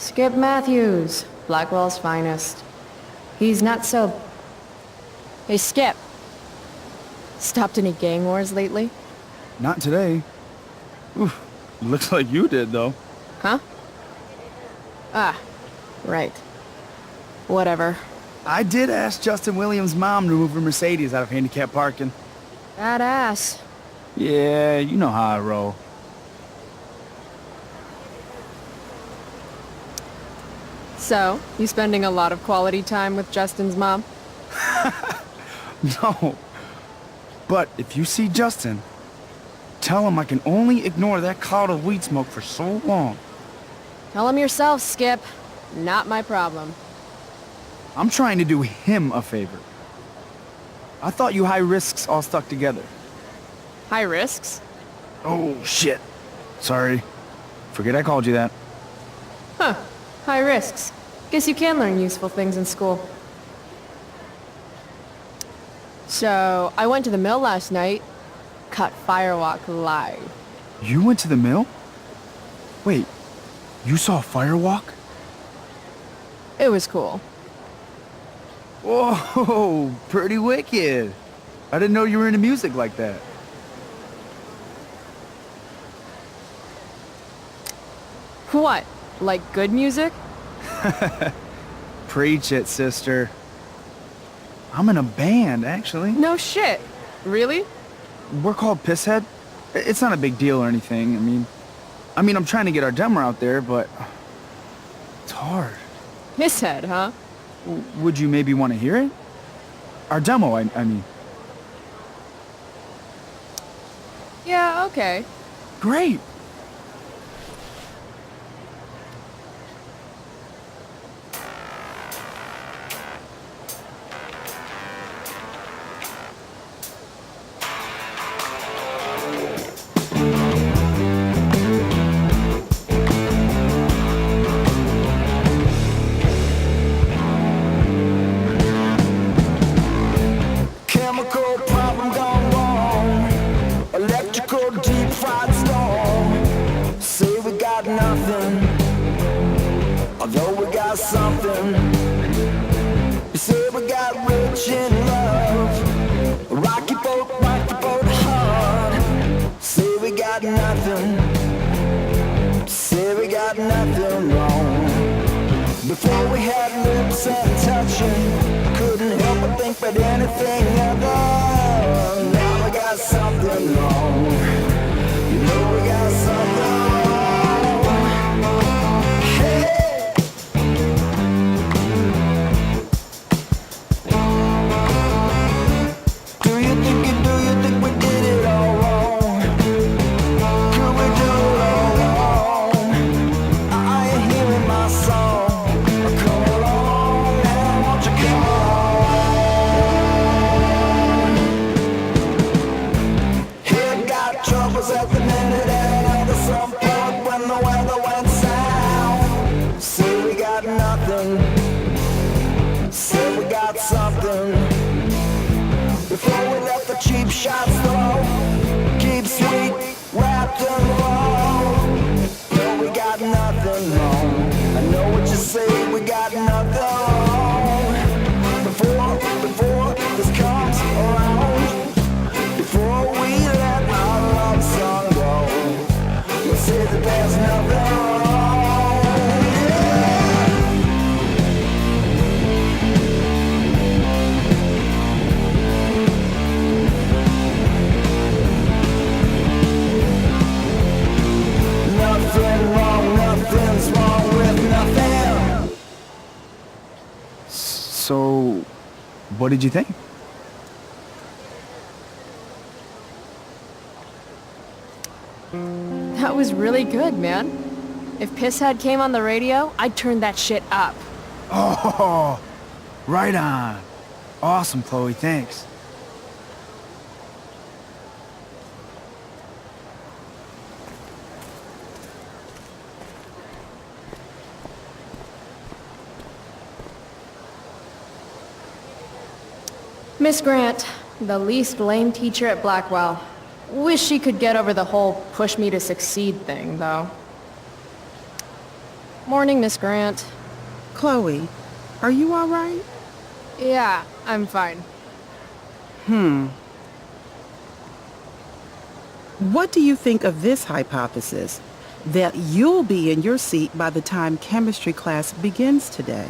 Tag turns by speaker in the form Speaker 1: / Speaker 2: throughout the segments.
Speaker 1: Skip Matthews, Blackwell's finest. He's not so... Hey, Skip. Stopped any gang wars lately?
Speaker 2: Not today. Oof, looks like you did, though.
Speaker 1: Huh? Ah, right. Whatever.
Speaker 2: I did ask Justin Williams' mom to move her Mercedes out of handicap parking.
Speaker 1: Badass.
Speaker 2: Yeah, you know how I roll.
Speaker 1: So, you spending a lot of quality time with Justin's mom?
Speaker 2: No. But if you see Justin, tell him I can only ignore that cloud of weed smoke for so long.
Speaker 1: Tell him yourself, Skip. Not my problem.
Speaker 2: I'm trying to do him a favor. I thought you high risks all stuck together.
Speaker 1: High risks?
Speaker 2: Oh, shit. Sorry. Forget I called you that.
Speaker 1: Huh. High risks. Guess you can learn useful things in school. So, I went to the mill last night. Cut Firewalk live.
Speaker 2: You went to the mill? Wait, you saw a firewalk?
Speaker 1: It was cool.
Speaker 2: Whoa, pretty wicked. I didn't know you were into music like that.
Speaker 1: What? Like good music?
Speaker 2: Preach it, sister. I'm in a band, actually.
Speaker 1: No shit. Really?
Speaker 2: We're called Pisshead. It's not a big deal or anything. I mean, I'm trying to get our demo out there, but it's hard.
Speaker 1: Pisshead, huh?
Speaker 2: Would you maybe want to hear it? Our demo, I mean.
Speaker 1: Yeah, okay.
Speaker 2: Great.
Speaker 3: Chemical problem gone wrong. Electrical deep fried storm. Say we got nothing, although we got something. You say we got rich in love. Rocky boat hard. Say we got nothing. Say we got nothing wrong. Before we had lips and touching, couldn't help but think about anything other. Now we got something wrong. You know we got something wrong. Hey! Do you think we did it all wrong? Could we do it all wrong? I ain't hearing my song. Come along now, won't you come along? Here got troubles at the minute and at some point when the weather went south. Say we got nothing. Say we got something. Before we let the cheap shots throw, keep sweet, wrapped and raw. No, we got nothing wrong. I know what you say, we got nothing wrong. Before this comes around, before we let our love song go, you say that there's nothing wrong. Nothing wrong, nothing's wrong with nothing.
Speaker 2: So, what did you think?
Speaker 1: That was really good, man. If Pisshead came on the radio, I'd turn that shit up.
Speaker 2: Oh, right on. Awesome, Chloe, thanks.
Speaker 1: Miss Grant, the least lame teacher at Blackwell. Wish she could get over the whole push me to succeed thing, though. Morning, Miss Grant.
Speaker 4: Chloe, are you all right?
Speaker 1: Yeah, I'm fine.
Speaker 4: What do you think of this hypothesis? That you'll be in your seat by the time chemistry class begins today.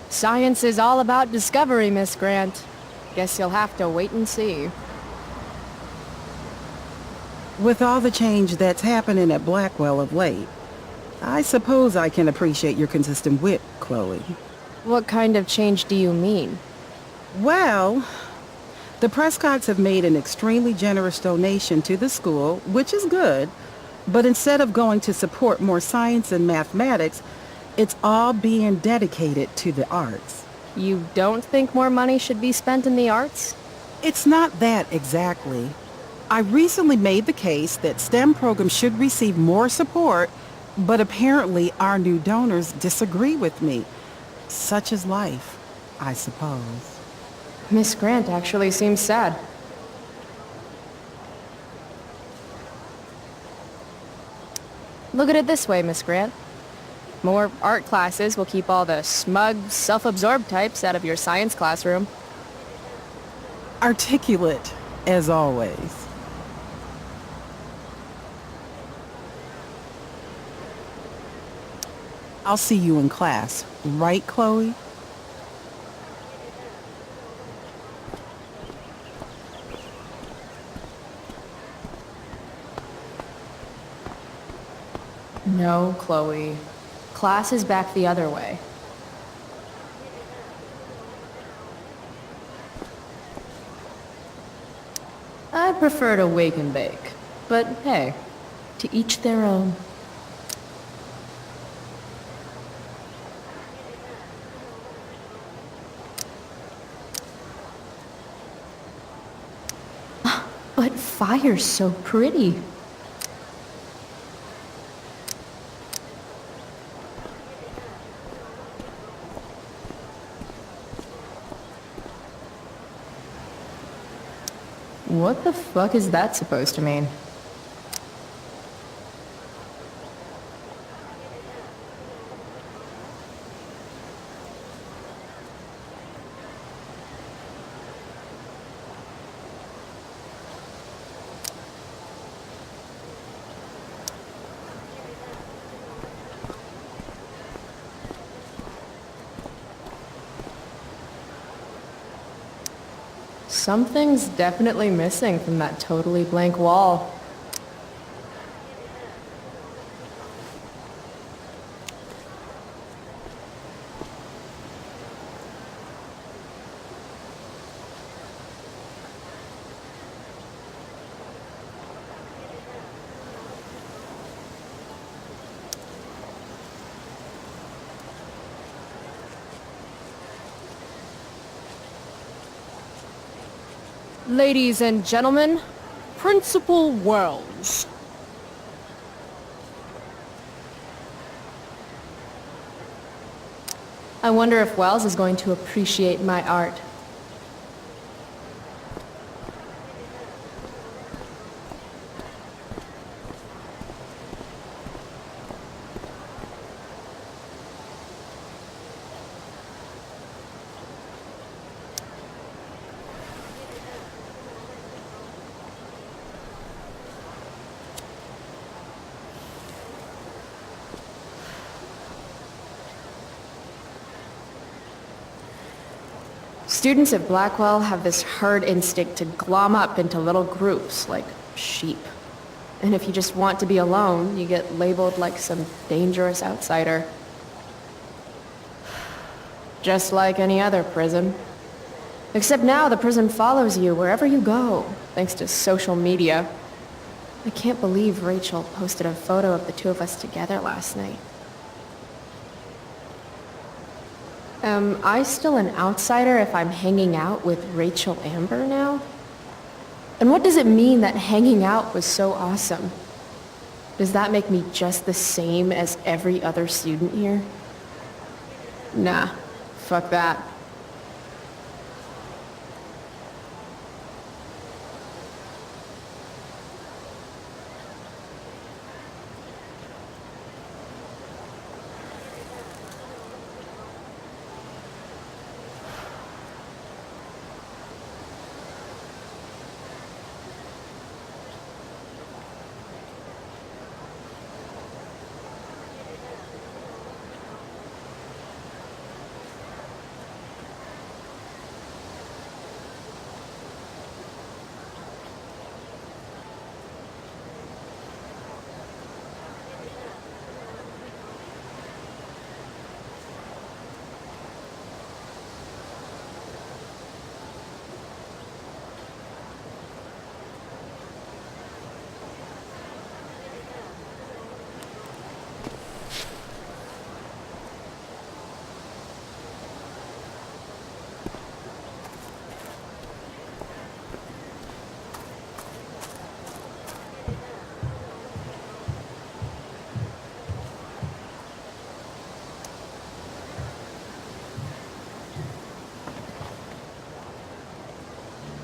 Speaker 1: Science is all about discovery, Miss Grant. Guess you'll have to wait and see.
Speaker 4: With all the change that's happening at Blackwell of late, I suppose I can appreciate your consistent wit, Chloe.
Speaker 1: What kind of change do you mean?
Speaker 4: Well, the Prescotts have made an extremely generous donation to the school, which is good, but instead of going to support more science and mathematics, it's all being dedicated to the arts.
Speaker 1: You don't think more money should be spent in the arts?
Speaker 4: It's not that exactly. I recently made the case that STEM programs should receive more support, but apparently our new donors disagree with me. Such is life, I suppose.
Speaker 1: Miss Grant actually seems sad. Look at it this way, Miss Grant. More art classes will keep all the smug, self-absorbed types out of your science classroom.
Speaker 4: Articulate, as always. I'll see you in class, right, Chloe?
Speaker 1: No, Chloe. Class is back the other way. I prefer to wake and bake. But hey, to each their own. But fire's so pretty. What the fuck is that supposed to mean? Something's definitely missing from that totally blank wall. Ladies and gentlemen, Principal Wells. I wonder if Wells is going to appreciate my art. Students at Blackwell have this herd instinct to glom up into little groups like sheep. And if you just want to be alone, you get labeled like some dangerous outsider. Just like any other prison. Except now the prison follows you wherever you go, thanks to social media. I can't believe Rachel posted a photo of the two of us together last night. Am I still an outsider if I'm hanging out with Rachel Amber now? And what does it mean that hanging out was so awesome? Does that make me just the same as every other student here? Nah, fuck that.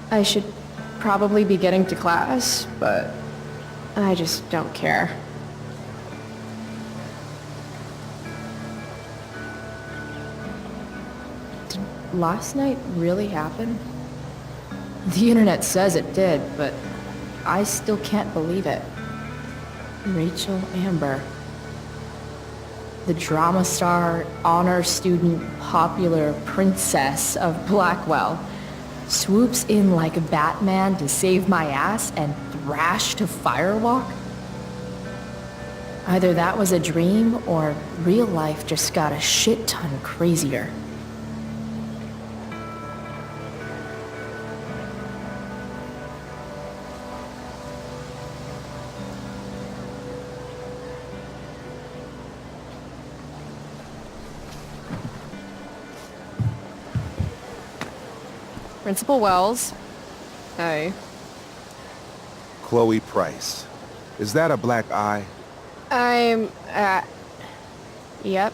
Speaker 1: I should probably be getting to class, but I just don't care. Did last night really happen? The internet says it did, but I still can't believe it. Rachel Amber. The drama star, honor student, popular princess of Blackwell swoops in like Batman to save my ass and thrash to firewalk? Either that was a dream or real life just got a shit ton crazier. Principal Wells. Hey.
Speaker 5: Chloe Price. Is that a black eye?
Speaker 1: Yep.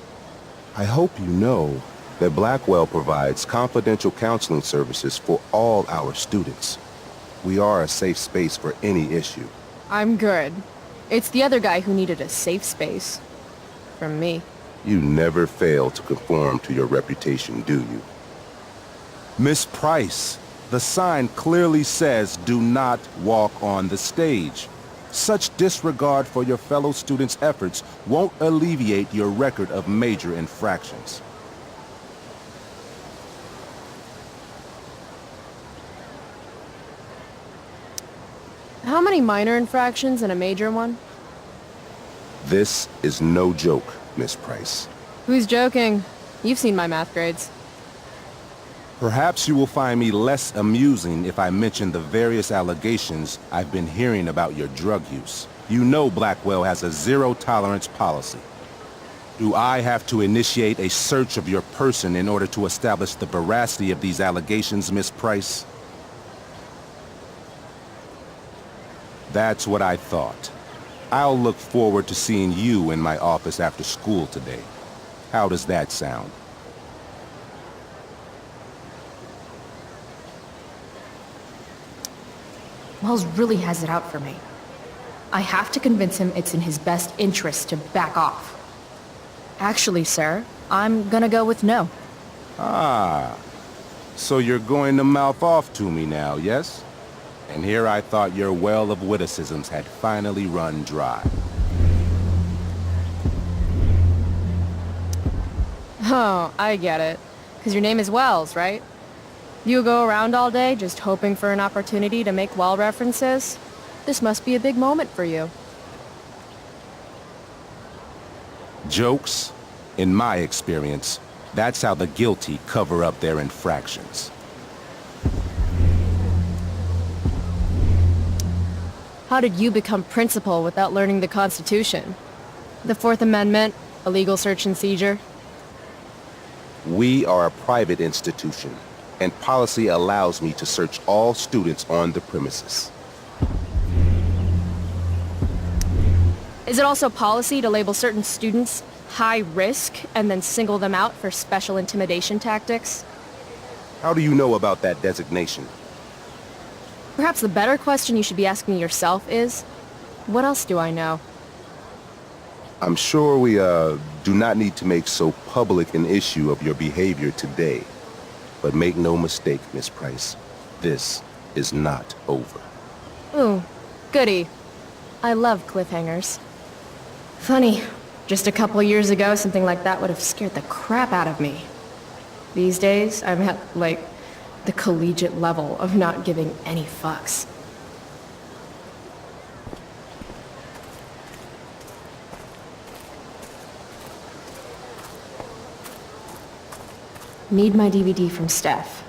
Speaker 5: I hope you know that Blackwell provides confidential counseling services for all our students. We are a safe space for any issue.
Speaker 1: I'm good. It's the other guy who needed a safe space. From me.
Speaker 5: You never fail to conform to your reputation, do you? Miss Price, the sign clearly says do not walk on the stage. Such disregard for your fellow students' efforts won't alleviate your record of major infractions.
Speaker 1: How many minor infractions and a major one?
Speaker 5: This is no joke, Miss Price.
Speaker 1: Who's joking? You've seen my math grades.
Speaker 5: Perhaps you will find me less amusing if I mention the various allegations I've been hearing about your drug use. You know Blackwell has a zero-tolerance policy. Do I have to initiate a search of your person in order to establish the veracity of these allegations, Miss Price? That's what I thought. I'll look forward to seeing you in my office after school today. How does that sound?
Speaker 1: Wells really has it out for me. I have to convince him it's in his best interest to back off. Actually, sir, I'm gonna go with no.
Speaker 5: Ah, so you're going to mouth off to me now, yes? And here I thought your well of witticisms had finally run dry.
Speaker 1: Oh, I get it. 'Cause your name is Wells, right? You go around all day just hoping for an opportunity to make well references? This must be a big moment for you.
Speaker 5: Jokes? In my experience, that's how the guilty cover up their infractions.
Speaker 1: How did you become principal without learning the Constitution? The Fourth Amendment, illegal search and seizure?
Speaker 5: We are a private institution, and policy allows me to search all students on the premises.
Speaker 1: Is it also policy to label certain students high risk and then single them out for special intimidation tactics?
Speaker 5: How do you know about that designation?
Speaker 1: Perhaps the better question you should be asking yourself is, what else do I know?
Speaker 5: I'm sure we, do not need to make so public an issue of your behavior today. But make no mistake, Miss Price, this is not over.
Speaker 1: Ooh, goody. I love cliffhangers. Funny, just a couple years ago, something like that would have scared the crap out of me. These days, I'm at, like, the collegiate level of not giving any fucks. Need my DVD from Steph.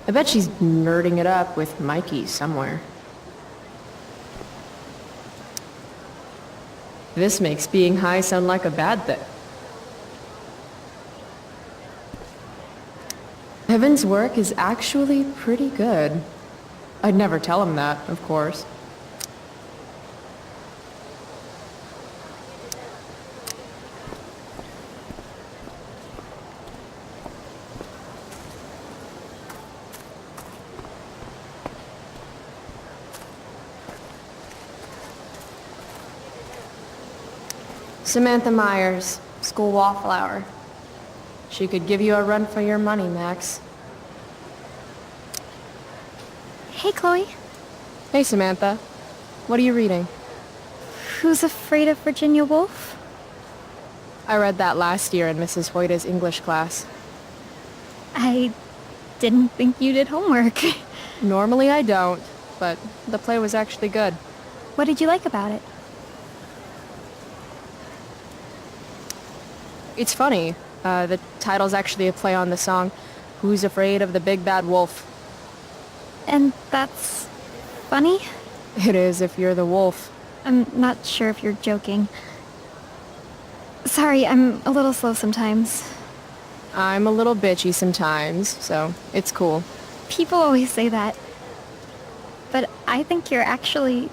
Speaker 1: I bet she's nerding it up with Mikey somewhere. This makes being high sound like a bad thing. Evan's work is actually pretty good. I'd never tell him that, of course. Samantha Myers, school wallflower. She could give you a run for your money, Max.
Speaker 6: Hey, Chloe.
Speaker 1: Hey, Samantha. What are you reading?
Speaker 6: Who's Afraid of Virginia Woolf?
Speaker 1: I read that last year in Mrs. Hoyta's English class.
Speaker 6: I didn't think you did homework.
Speaker 1: Normally I don't, but the play was actually good.
Speaker 6: What did you like about it?
Speaker 1: It's funny. The title's actually a play on the song, Who's Afraid of the Big Bad Wolf?
Speaker 6: And that's funny?
Speaker 1: It is if you're the wolf.
Speaker 6: I'm not sure if you're joking. Sorry, I'm a little slow sometimes.
Speaker 1: I'm a little bitchy sometimes, so it's cool.
Speaker 6: People always say that. But I think you're actually...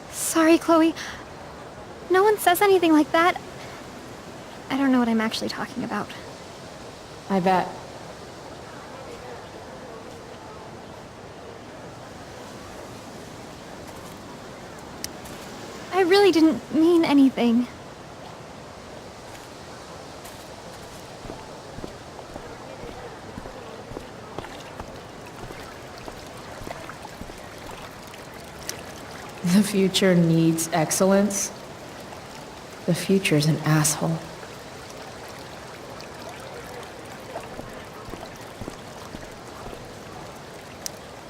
Speaker 6: Sorry, Chloe. No one says anything like that. I don't know what I'm actually talking about.
Speaker 1: I bet.
Speaker 6: I really didn't mean anything.
Speaker 1: The future needs excellence. The future's an asshole.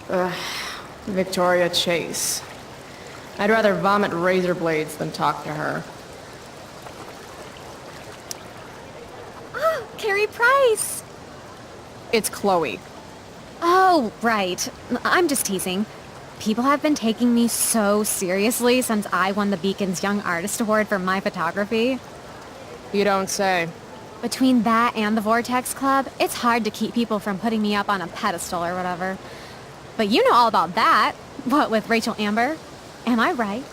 Speaker 1: Ugh, Victoria Chase. I'd rather vomit razor blades than talk to her.
Speaker 6: Oh, Carrie Price!
Speaker 1: It's Chloe.
Speaker 7: Oh, right. I'm just teasing. People have been taking me so seriously since I won the Beacon's Young Artist Award for my photography.
Speaker 1: You don't say.
Speaker 7: Between that and the Vortex Club, it's hard to keep people from putting me up on a pedestal or whatever. But you know all about that. What with Rachel Amber? Am I right?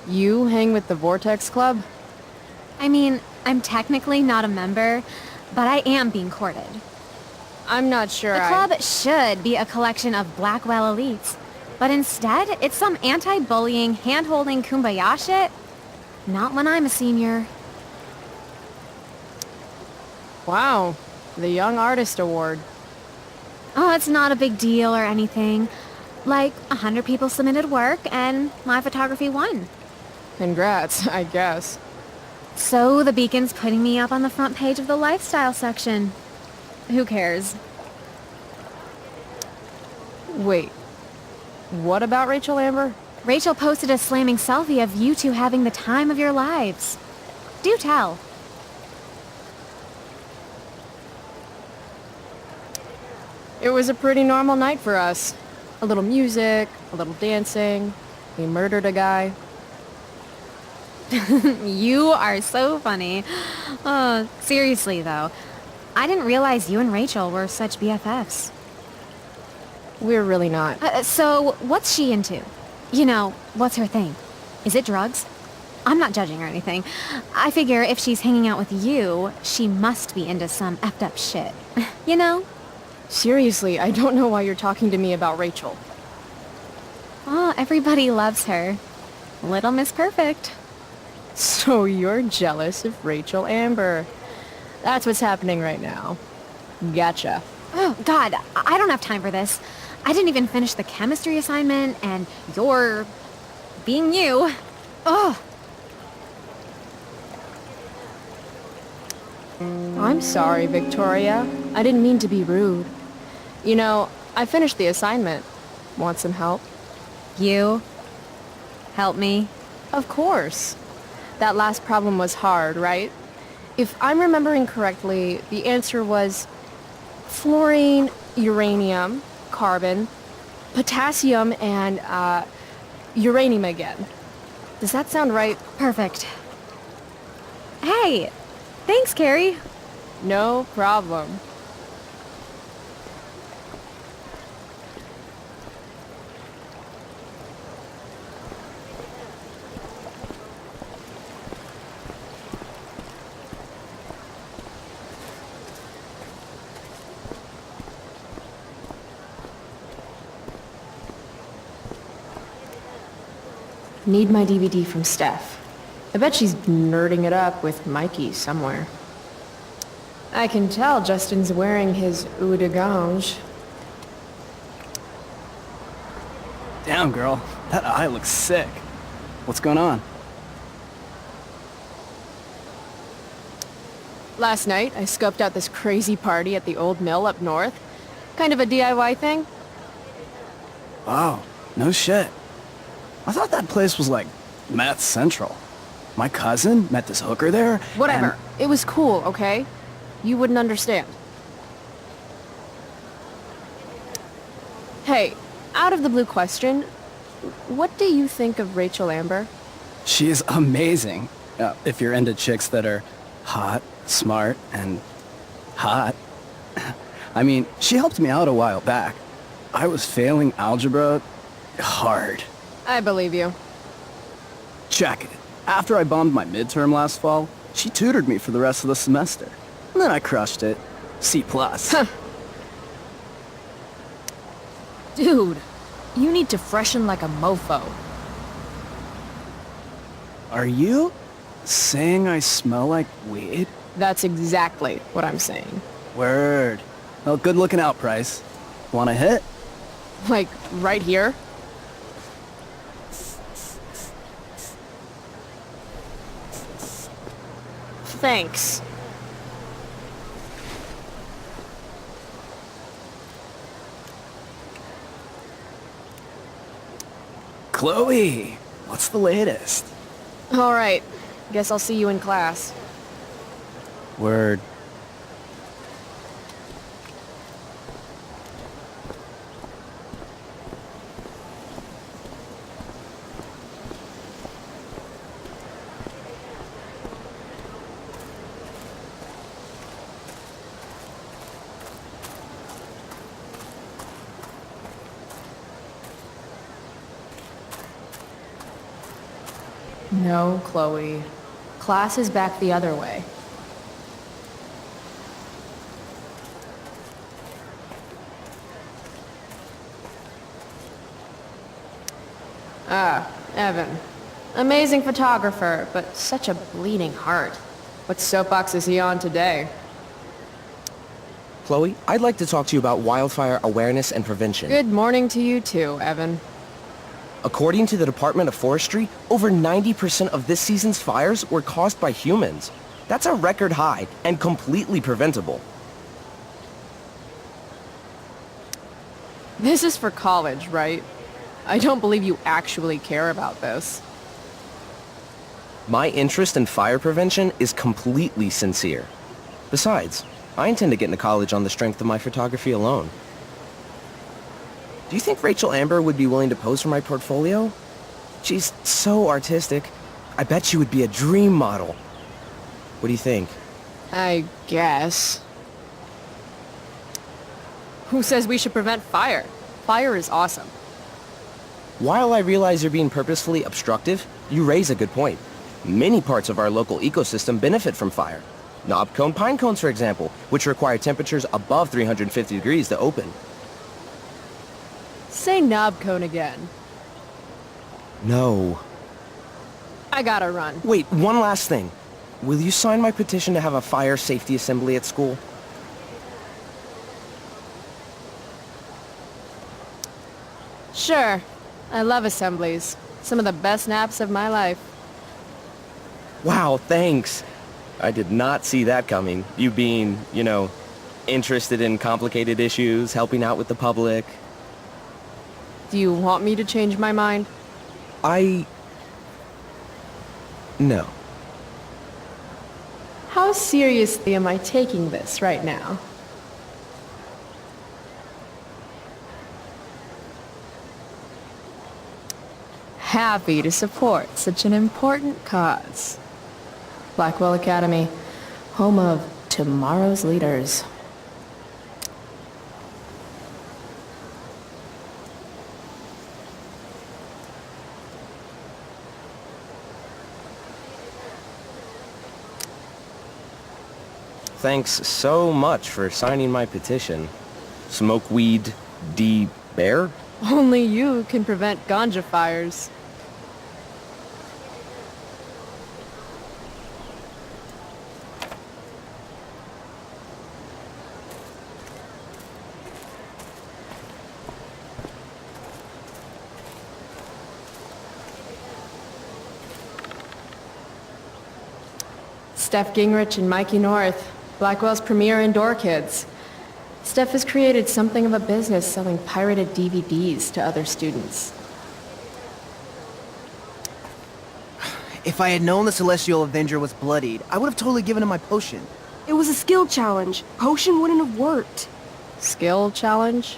Speaker 1: You hang with the Vortex Club?
Speaker 7: I mean, I'm technically not a member, but I am being courted.
Speaker 1: I'm not sure
Speaker 7: The club should be a collection of Blackwell elites, but instead, it's some anti-bullying, hand-holding kumbaya shit. Not when I'm a senior.
Speaker 1: Wow, the Young Artist Award.
Speaker 7: Oh, it's not a big deal or anything. Like, 100 people submitted work, and my photography won.
Speaker 1: Congrats, I guess.
Speaker 7: So the Beacon's putting me up on the front page of the lifestyle section. Who cares?
Speaker 1: Wait, what about Rachel Amber?
Speaker 7: Rachel posted a slamming selfie of you two having the time of your lives. Do tell.
Speaker 1: It was a pretty normal night for us. A little music, a little dancing. We murdered a guy.
Speaker 7: You are so funny. Oh, seriously though. I didn't realize you and Rachel were such BFFs.
Speaker 1: We're really not.
Speaker 7: So, what's she into? You know, what's her thing? Is it drugs? I'm not judging or anything. I figure if she's hanging out with you, she must be into some effed up shit. You know?
Speaker 1: Seriously, I don't know why you're talking to me about Rachel.
Speaker 7: Oh, everybody loves her. Little Miss Perfect.
Speaker 1: So you're jealous of Rachel Amber. That's what's happening right now. Gotcha.
Speaker 7: Oh, God, I don't have time for this. I didn't even finish the chemistry assignment, and you're... being you. Ugh.
Speaker 1: I'm sorry, Victoria. I didn't mean to be rude. You know, I finished the assignment. Want some help?
Speaker 7: You? Help me?
Speaker 1: Of course. That last problem was hard, right? If I'm remembering correctly, the answer was fluorine, uranium, carbon, potassium, and uranium again. Does that sound right?
Speaker 7: Perfect. Hey, thanks, Carrie.
Speaker 1: No problem. Need my DVD from Steph. I bet she's nerding it up with Mikey somewhere. I can tell Justin's wearing his eau de gange.
Speaker 8: Damn, girl. That eye looks sick. What's going on?
Speaker 1: Last night, I scoped out this crazy party at the old mill up north. Kind of a DIY thing.
Speaker 8: Wow, no shit. I thought that place was like meth central. My cousin met this hooker there.
Speaker 1: Whatever.
Speaker 8: and-
Speaker 1: It was cool, okay? You wouldn't understand. Hey, out of the blue question, what do you think of Rachel Amber?
Speaker 8: She is amazing. If you're into chicks that are hot, smart, and hot. I mean, she helped me out a while back. I was failing algebra hard.
Speaker 1: I believe you.
Speaker 8: Check it. After I bombed my midterm last fall, she tutored me for the rest of the semester. And then I crushed it. C+.
Speaker 1: Dude, you need to freshen like a mofo.
Speaker 8: Are you saying I smell like weed?
Speaker 1: That's exactly what I'm saying.
Speaker 8: Word. Well, good looking out, Price. Want a hit?
Speaker 1: Like, right here? Thanks.
Speaker 8: Chloe, what's the latest?
Speaker 1: All right. Guess I'll see you in class.
Speaker 8: Word.
Speaker 1: No, Chloe. Class is back the other way. Ah, Evan. Amazing photographer, but such a bleeding heart. What soapbox is he on today?
Speaker 9: Chloe, I'd like to talk to you about wildfire awareness and prevention.
Speaker 1: Good morning to you too, Evan.
Speaker 9: According to the Department of Forestry, over 90% of this season's fires were caused by humans. That's a record high and completely preventable.
Speaker 1: This is for college, right? I don't believe you actually care about this.
Speaker 9: My interest in fire prevention is completely sincere. Besides, I intend to get into college on the strength of my photography alone. Do you think Rachel Amber would be willing to pose for my portfolio? She's so artistic. I bet she would be a dream model. What do you think?
Speaker 1: I guess. Who says we should prevent fire? Fire is awesome.
Speaker 9: While I realize you're being purposefully obstructive, you raise a good point. Many parts of our local ecosystem benefit from fire. Knob-cone pine cones, for example, which require temperatures above 350 degrees to open.
Speaker 1: Say knob cone again.
Speaker 9: No.
Speaker 1: I gotta run.
Speaker 9: Wait, one last thing. Will you sign my petition to have a fire safety assembly at school?
Speaker 1: Sure. I love assemblies. Some of the best naps of my life.
Speaker 9: Wow, thanks. I did not see that coming. You being, interested in complicated issues, helping out with the public.
Speaker 1: Do you want me to change my mind?
Speaker 9: No.
Speaker 1: How seriously am I taking this right now? Happy to support such an important cause. Blackwell Academy, home of tomorrow's leaders.
Speaker 9: Thanks so much for signing my petition. Smokeweed D. Bear?
Speaker 1: Only you can prevent ganja fires. Steph Gingrich and Mikey North, Blackwell's premier indoor kids. Steph has created something of a business selling pirated DVDs to other students.
Speaker 10: If I had known the Celestial Avenger was bloodied, I would have totally given him my potion.
Speaker 11: It was a skill challenge. Potion wouldn't have worked.
Speaker 1: Skill challenge?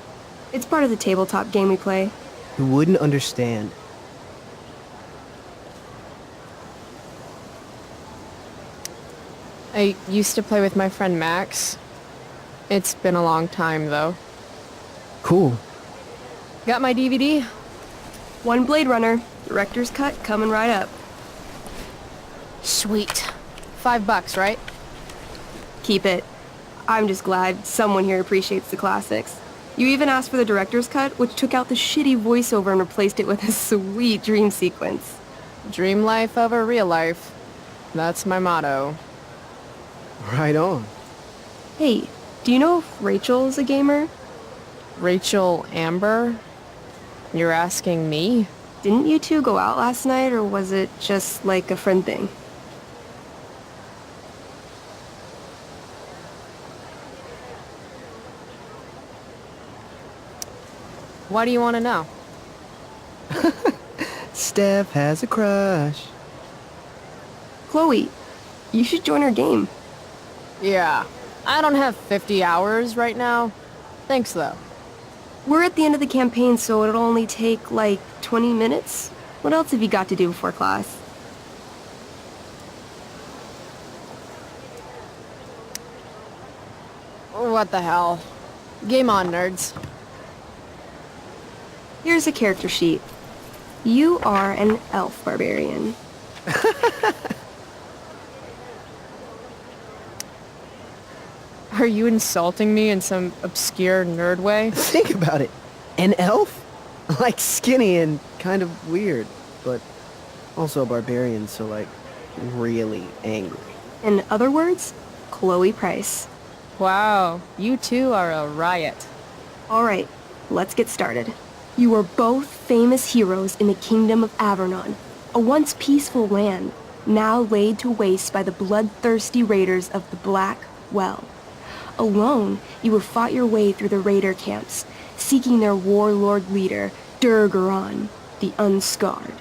Speaker 11: It's part of the tabletop game we play.
Speaker 10: You wouldn't understand.
Speaker 1: I used to play with my friend Max. It's been a long time, though.
Speaker 10: Cool.
Speaker 1: Got my DVD?
Speaker 11: One Blade Runner, director's cut coming right up.
Speaker 1: Sweet. $5, right?
Speaker 11: Keep it. I'm just glad someone here appreciates the classics. You even asked for the director's cut, which took out the shitty voiceover and replaced it with a sweet dream sequence.
Speaker 1: Dream life over real life. That's my motto.
Speaker 10: Right on.
Speaker 11: Hey, do you know if Rachel's a gamer?
Speaker 1: Rachel Amber? You're asking me?
Speaker 11: Didn't you two go out last night, or was it just like a friend thing?
Speaker 1: Why do you want to know?
Speaker 10: Steph has a crush.
Speaker 11: Chloe, you should join our game.
Speaker 1: Yeah. I don't have 50 hours right now. Thanks, though.
Speaker 11: We're at the end of the campaign, so it'll only take, like, 20 minutes. What else have you got to do before class?
Speaker 1: What the hell? Game on, nerds.
Speaker 11: Here's a character sheet. You are an elf barbarian.
Speaker 1: Are you insulting me in some obscure nerd way?
Speaker 10: Think about it. An elf? Like skinny and kind of weird, but also a barbarian, so like really angry.
Speaker 11: In other words, Chloe Price.
Speaker 1: Wow, you two are a riot.
Speaker 11: Alright, let's get started. You are both famous heroes in the Kingdom of Avernon, a once peaceful land, now laid to waste by the bloodthirsty raiders of the Black Well. Alone, you have fought your way through the raider camps, seeking their warlord leader, Durgaron, the Unscarred.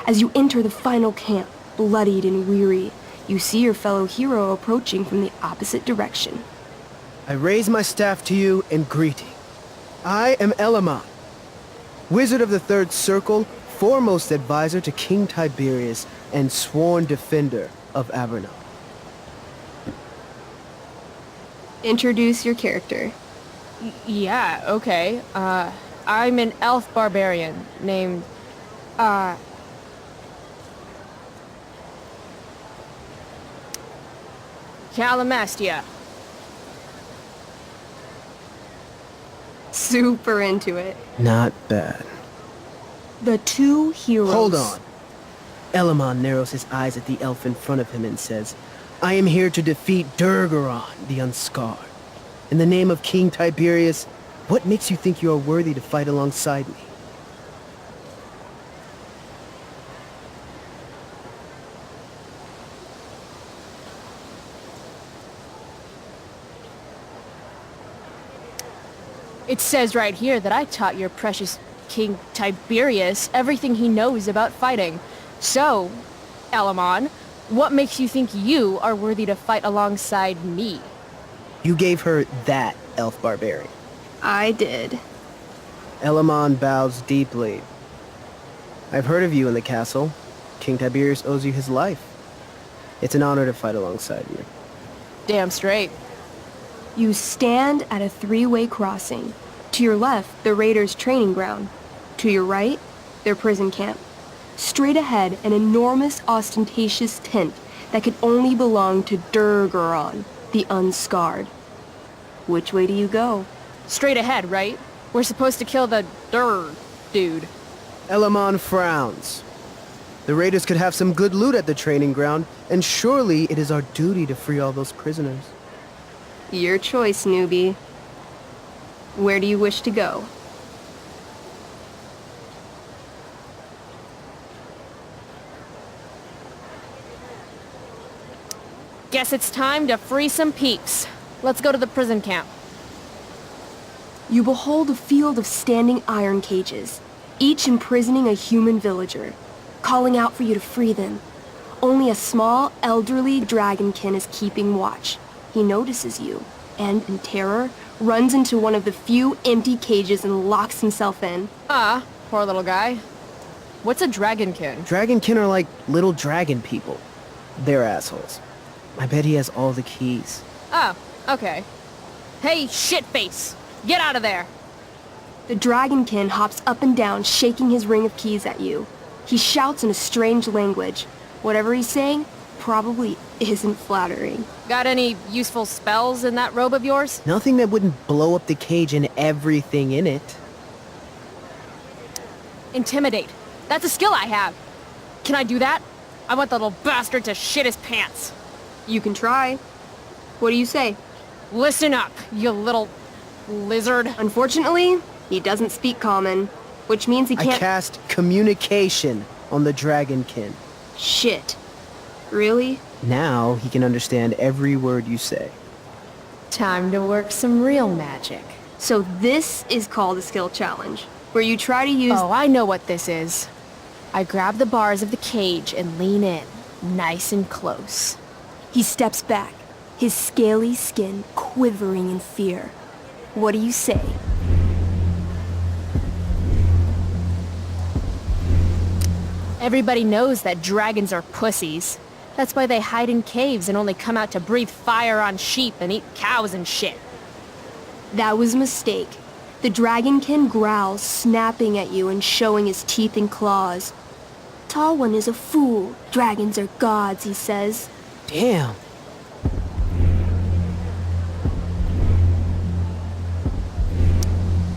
Speaker 11: As you enter the final camp, bloodied and weary, you see your fellow hero approaching from the opposite direction.
Speaker 10: I raise my staff to you in greeting. I am Elamon, Wizard of the Third Circle, foremost advisor to King Tiberius, and sworn defender of Avernon.
Speaker 11: Introduce your character.
Speaker 1: Yeah, okay. I'm an elf barbarian named, Calamastia.
Speaker 11: Super into it.
Speaker 10: Not bad.
Speaker 11: The two heroes.
Speaker 10: Hold on. Elamon narrows his eyes at the elf in front of him and says, I am here to defeat Durgaron, the Unscarred. In the name of King Tiberius, what makes you think you are worthy to fight alongside me?
Speaker 1: It says right here that I taught your precious King Tiberius everything he knows about fighting. So, Elamon, what makes you think you are worthy to fight alongside me?
Speaker 10: You gave her that elf barbarian.
Speaker 11: I did.
Speaker 10: Elamon bows deeply. I've heard of you in the castle. King Tiberius owes you his life. It's an honor to fight alongside you.
Speaker 1: Damn straight.
Speaker 11: You stand at a three-way crossing. To your left, the raiders' training ground. To your right, their prison camp. Straight ahead, an enormous, ostentatious tent that could only belong to Durgaron, the Unscarred. Which way do you go?
Speaker 1: Straight ahead, right? We're supposed to kill the dude.
Speaker 10: Elamon frowns. The raiders could have some good loot at the training ground, and surely it is our duty to free all those prisoners.
Speaker 11: Your choice, newbie. Where do you wish to go?
Speaker 1: Guess it's time to free some peeps. Let's go to the prison camp.
Speaker 11: You behold a field of standing iron cages, each imprisoning a human villager, calling out for you to free them. Only a small, elderly dragonkin is keeping watch. He notices you, and in terror, runs into one of the few empty cages and locks himself in.
Speaker 1: Ah, poor little guy. What's a dragonkin?
Speaker 10: Dragonkin are like little dragon people. They're assholes. I bet he has all the keys.
Speaker 1: Oh, okay. Hey, shitface! Get out of there!
Speaker 11: The dragonkin hops up and down, shaking his ring of keys at you. He shouts in a strange language. Whatever he's saying probably isn't flattering.
Speaker 1: Got any useful spells in that robe of yours?
Speaker 10: Nothing that wouldn't blow up the cage and everything in it.
Speaker 1: Intimidate. That's a skill I have. Can I do that? I want the little bastard to shit his pants.
Speaker 11: You can try. What do you say?
Speaker 1: Listen up, you little lizard.
Speaker 11: Unfortunately, he doesn't speak common, which means he
Speaker 10: I
Speaker 11: can't—
Speaker 10: cast communication on the dragonkin.
Speaker 11: Shit. Really?
Speaker 10: Now he can understand every word you say.
Speaker 1: Time to work some real magic.
Speaker 11: So this is called a skill challenge, where you try to use—
Speaker 1: Oh, I know what this is. I grab the bars of the cage and lean in, nice and close.
Speaker 11: He steps back, his scaly skin quivering in fear. What do you say?
Speaker 1: Everybody knows that dragons are pussies. That's why they hide in caves and only come out to breathe fire on sheep and eat cows and shit.
Speaker 11: That was a mistake. The dragonkin growls, snapping at you and showing his teeth and claws. Tall One is a fool. Dragons are gods, he says.
Speaker 10: Damn.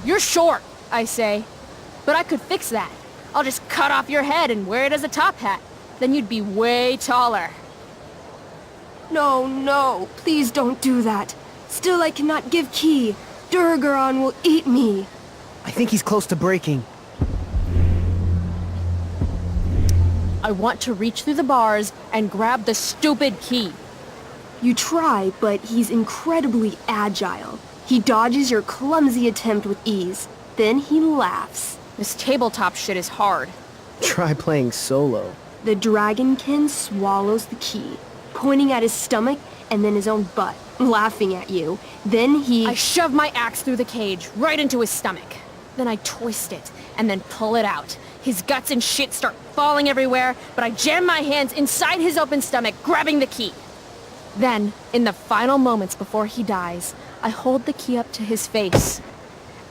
Speaker 1: You're short, I say. But I could fix that. I'll just cut off your head and wear it as a top hat. Then you'd be way taller.
Speaker 11: No, no, please don't do that. Still I cannot give key. Durgaron will eat me.
Speaker 10: I think he's close to breaking.
Speaker 1: I want to reach through the bars and grab the stupid key.
Speaker 11: You try, but he's incredibly agile. He dodges your clumsy attempt with ease. Then he laughs.
Speaker 1: This tabletop shit is hard.
Speaker 10: Try playing solo.
Speaker 11: The dragonkin swallows the key, pointing at his stomach and then his own butt, laughing at you. Then he—
Speaker 1: I shove my axe through the cage, right into his stomach. Then I twist it, and then pull it out. His guts and shit start falling everywhere, but I jam my hands inside his open stomach, grabbing the key. Then, in the final moments before he dies, I hold the key up to his face.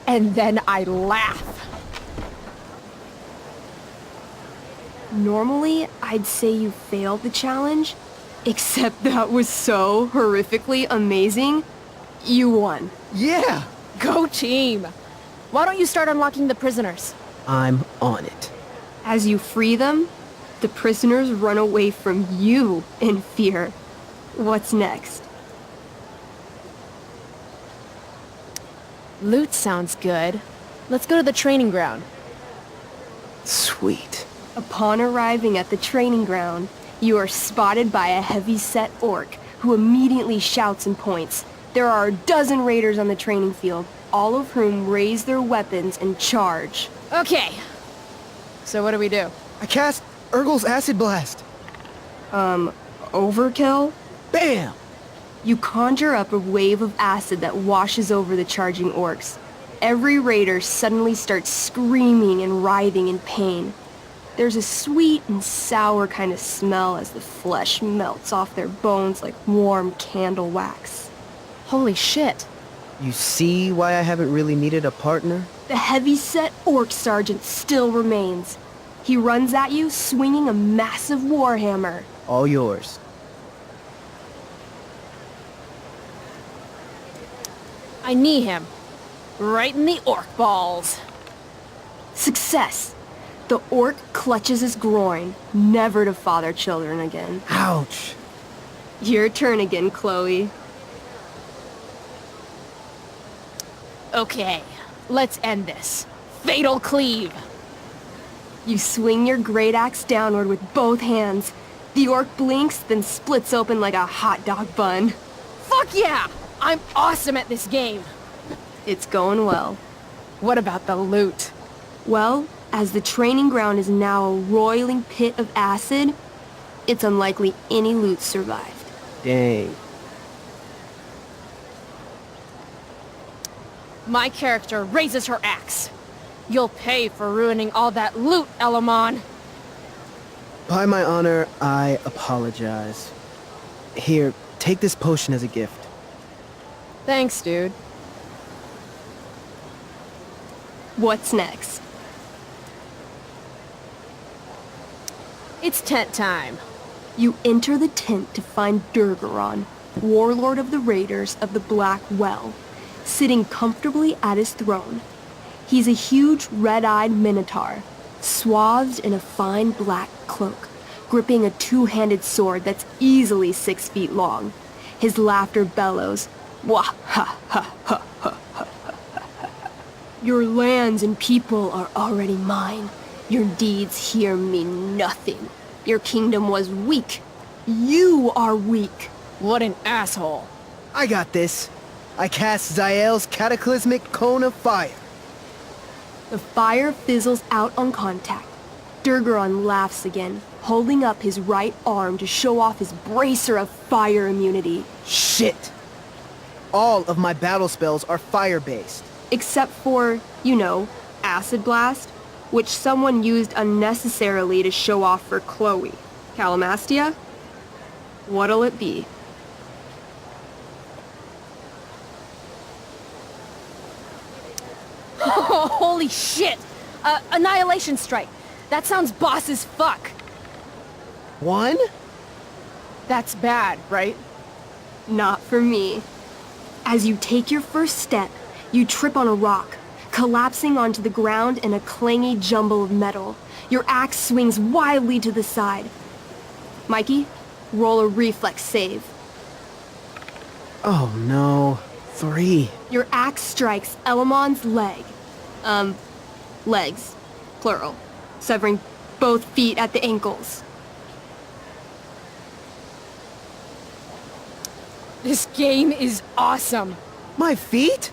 Speaker 1: And then I laugh.
Speaker 11: Normally, I'd say you failed the challenge, except that was so horrifically amazing. You won.
Speaker 10: Yeah!
Speaker 1: Go team! Why don't you start unlocking the prisoners?
Speaker 10: I'm on it.
Speaker 11: As you free them, the prisoners run away from you in fear. What's next?
Speaker 1: Loot sounds good. Let's go to the training ground.
Speaker 10: Sweet.
Speaker 11: Upon arriving at the training ground, you are spotted by a heavy-set orc who immediately shouts and points. There are a dozen raiders on the training field, all of whom raise their weapons and charge.
Speaker 1: Okay. So what do we do?
Speaker 10: I cast Urgel's Acid Blast.
Speaker 11: Overkill?
Speaker 10: Bam!
Speaker 11: You conjure up a wave of acid that washes over the charging orcs. Every raider suddenly starts screaming and writhing in pain. There's a sweet and sour kind of smell as the flesh melts off their bones like warm candle wax.
Speaker 1: Holy shit.
Speaker 10: You see why I haven't really needed a partner?
Speaker 11: The heavy-set orc sergeant still remains. He runs at you, swinging a massive warhammer.
Speaker 10: All yours.
Speaker 1: I knee him. Right in the orc balls.
Speaker 11: Success! The orc clutches his groin, never to father children again.
Speaker 10: Ouch!
Speaker 11: Your turn again, Chloe.
Speaker 1: Okay, let's end this. Fatal cleave!
Speaker 11: You swing your great axe downward with both hands. The orc blinks, then splits open like a hot dog bun.
Speaker 1: Fuck yeah! I'm awesome at this game.
Speaker 11: It's going well.
Speaker 1: What about the loot?
Speaker 11: Well, as the training ground is now a roiling pit of acid, it's unlikely any loot survived.
Speaker 10: Dang.
Speaker 1: My character raises her axe. You'll pay for ruining all that loot, Elamon.
Speaker 10: By my honor, I apologize. Here, take this potion as a gift.
Speaker 1: Thanks, dude.
Speaker 11: What's next?
Speaker 1: It's tent time.
Speaker 11: You enter the tent to find Durgaron, warlord of the Raiders of the Black Well, sitting comfortably at his throne. He's a huge red-eyed minotaur, swathed in a fine black cloak, gripping a two-handed sword that's easily 6 feet long. His laughter bellows, "Wah ha ha ha ha ha ha. Your lands and people are already mine. Your deeds here mean nothing. Your kingdom was weak. You are weak."
Speaker 1: What an asshole.
Speaker 10: I got this. I cast Zael's cataclysmic cone of fire.
Speaker 11: The fire fizzles out on contact. Durgaron laughs again, holding up his right arm to show off his bracer of fire immunity.
Speaker 10: Shit! All of my battle spells are fire-based.
Speaker 11: Except for, you know, Acid Blast, which someone used unnecessarily to show off for Chloe. Calamastia? What'll it be?
Speaker 1: Holy shit! Annihilation Strike. That sounds boss as fuck.
Speaker 10: One?
Speaker 1: That's bad, right?
Speaker 11: Not for me. As you take your first step, you trip on a rock, collapsing onto the ground in a clangy jumble of metal. Your axe swings wildly to the side. Mikey, roll a reflex save.
Speaker 10: Oh no. 3.
Speaker 11: Your axe strikes Elamon's leg. Legs. Plural. Severing both feet at the ankles.
Speaker 1: This game is awesome.
Speaker 10: My feet?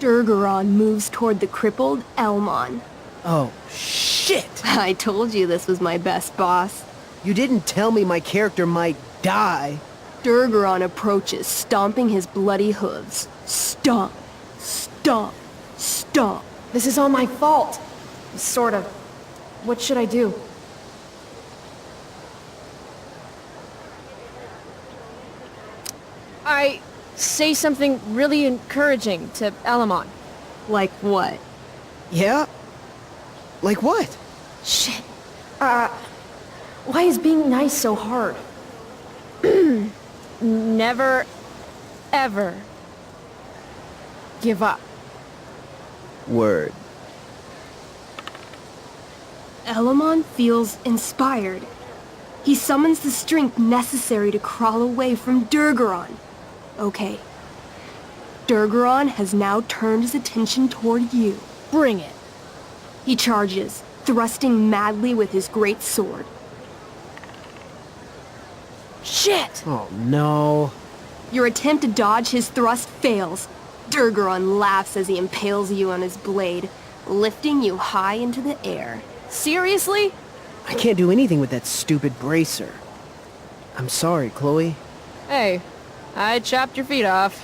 Speaker 11: Durgaron moves toward the crippled Elmon.
Speaker 10: Oh, shit!
Speaker 11: I told you this was my best boss.
Speaker 10: You didn't tell me my character might die.
Speaker 11: Durgaron approaches, stomping his bloody hooves. Stomp, stomp, stomp.
Speaker 1: This is all my fault. Sort of. What should I do? I say something really encouraging to Elamon.
Speaker 11: Like what?
Speaker 10: Yeah? Like what?
Speaker 1: Shit. Why is being nice so hard? Never, ever give up.
Speaker 10: Word.
Speaker 11: Elamon feels inspired. He summons the strength necessary to crawl away from Durgaron. Okay. Durgaron has now turned his attention toward you.
Speaker 1: Bring it.
Speaker 11: He charges, thrusting madly with his great sword.
Speaker 1: Shit!
Speaker 10: Oh no.
Speaker 11: Your attempt to dodge his thrust fails. Durgaron laughs as he impales you on his blade, lifting you high into the air.
Speaker 1: Seriously?
Speaker 10: I can't do anything with that stupid bracer. I'm sorry, Chloe.
Speaker 1: Hey, I chopped your feet off.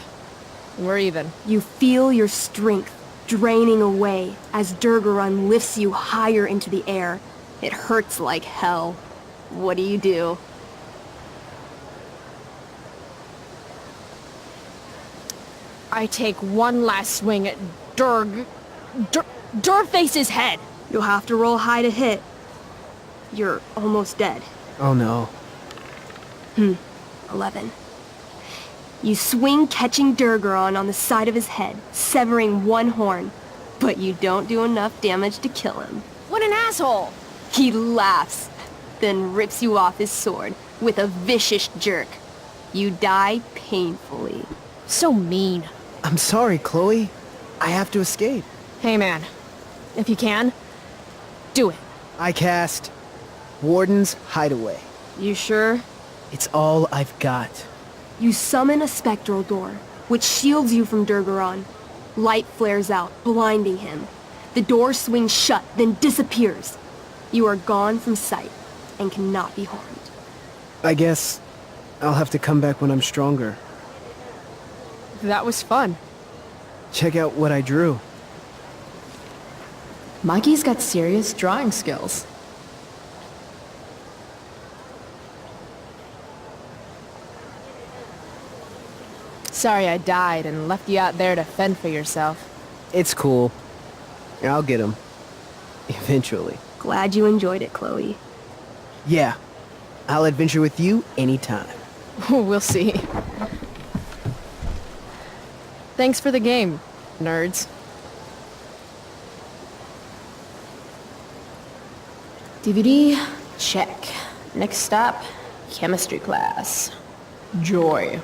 Speaker 1: We're even.
Speaker 11: You feel your strength draining away as Durgaron lifts you higher into the air. It hurts like hell. What do?
Speaker 1: I take one last swing at Durface's head.
Speaker 11: You'll have to roll high to hit. You're almost dead.
Speaker 10: Oh no.
Speaker 11: 11. You swing, catching Durgaron on the side of his head, severing one horn. But you don't do enough damage to kill him.
Speaker 1: What an asshole!
Speaker 11: He laughs, then rips you off his sword with a vicious jerk. You die painfully.
Speaker 1: So mean.
Speaker 10: I'm sorry, Chloe. I have to escape.
Speaker 1: Hey man, if you can, do it.
Speaker 10: I cast Warden's Hideaway.
Speaker 1: You sure?
Speaker 10: It's all I've got.
Speaker 11: You summon a spectral door, which shields you from Durgaron. Light flares out, blinding him. The door swings shut, then disappears. You are gone from sight, and cannot be harmed.
Speaker 10: I guess I'll have to come back when I'm stronger.
Speaker 1: That was fun.
Speaker 10: Check out what I drew.
Speaker 1: Mikey's got serious drawing skills. Sorry I died and left you out there to fend for yourself.
Speaker 10: It's cool. I'll get him. Eventually.
Speaker 11: Glad you enjoyed it, Chloe.
Speaker 10: Yeah. I'll adventure with you anytime.
Speaker 1: We'll see. Thanks for the game, nerds. DVD, check. Next stop, chemistry class. Joy.